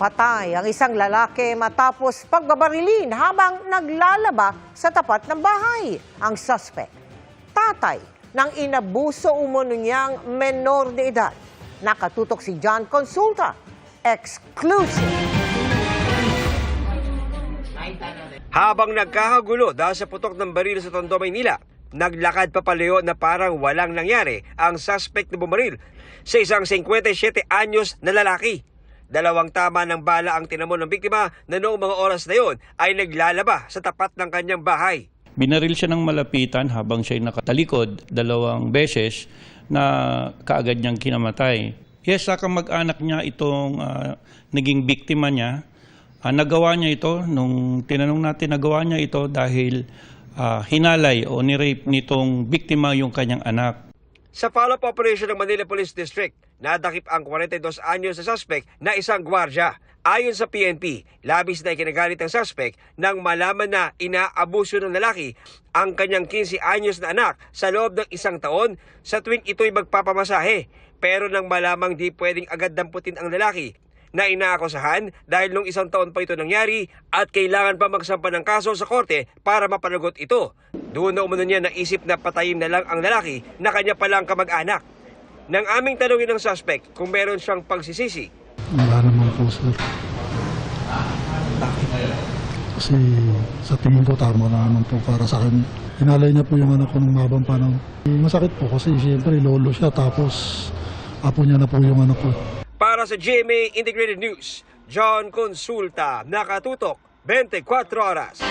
Patay ang isang lalaki matapos pagbabarilin habang naglalaba sa tapat ng bahay. Ang suspect, tatay ng inabuso umano niyang menor de edad. Nakatutok si John Consulta. Exclusive. Habang nagkakagulo dahil sa putok ng baril sa Tondo, Maynila, naglakad papalayo na parang walang nangyari ang suspect na bumaril sa isang 57 anyos na lalaki. 2 tama ng bala ang tinamo ng biktima na noong mga oras na yon ay naglalaba sa tapat ng kanyang bahay. Binaril siya ng malapitan habang siya'y nakatalikod 2 beses na kaagad niyang kinamatay. Yes, sa kamag-anak niya itong naging biktima niya. Nagawa niya ito, nung tinanong natin, nagawa niya ito dahil hinalay o nirape nitong biktima yung kanyang anak. Sa follow-up operation ng Manila Police District, nadakip ang 42 anyos na suspect na isang gwardya. Ayon sa PNP, labis na ikinagalit ang suspect nang malaman na inaabuso ng lalaki ang kanyang 15 anyos na anak sa loob ng 1 taon sa tuwing ito'y magpapamasahe. Pero nang malamang di pwedeng agad damputin ang lalaki, na inaakusahan dahil nung 1 taon pa ito nangyari at kailangan pa magsampa ng kaso sa korte para mapanagot ito. Doon na umano niya naisip na patayin na lang ang lalaki na kanya palang kamag-anak. Nang aming tanungin ng suspect kung meron siyang pagsisisi. Wala naman po, sir. Kasi sa tingin ko tama na naman po para sa akin. Hinalay niya po yung anak ko ng mabang panahon. Masakit po kasi siyempre lolo siya tapos apo niya na po yung anak ko. Para sa GMA Integrated News, John Consulta, nakatutok 24 oras.